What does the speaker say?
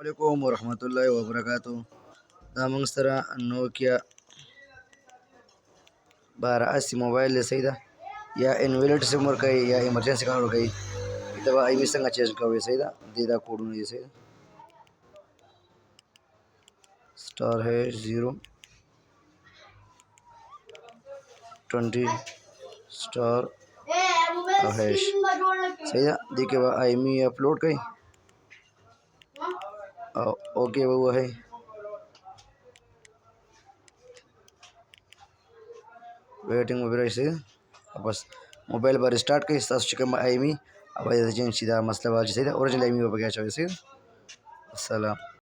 अस्सलामुअलैकुम वरहमतुल्लाहि वबरकातुहू। दामंग सरा नोकिया 1280 मोबाइल सही था या इनवेलिड सिम कई या इमरजेंसी का कई इतवा आई भी संग चेंज का सही था दीदा कोड में सही स्टार है 020 स्टार हैश सही था दी के बाद आई मी अपलोड कई ओके वो है वेटिंग वगैरह से बस मोबाइल पर स्टार्ट कई चिकन आई मी अब सीधा मसला बात सही था ओरिजिनल आई मी हो गया चाहिए अस्सलाम।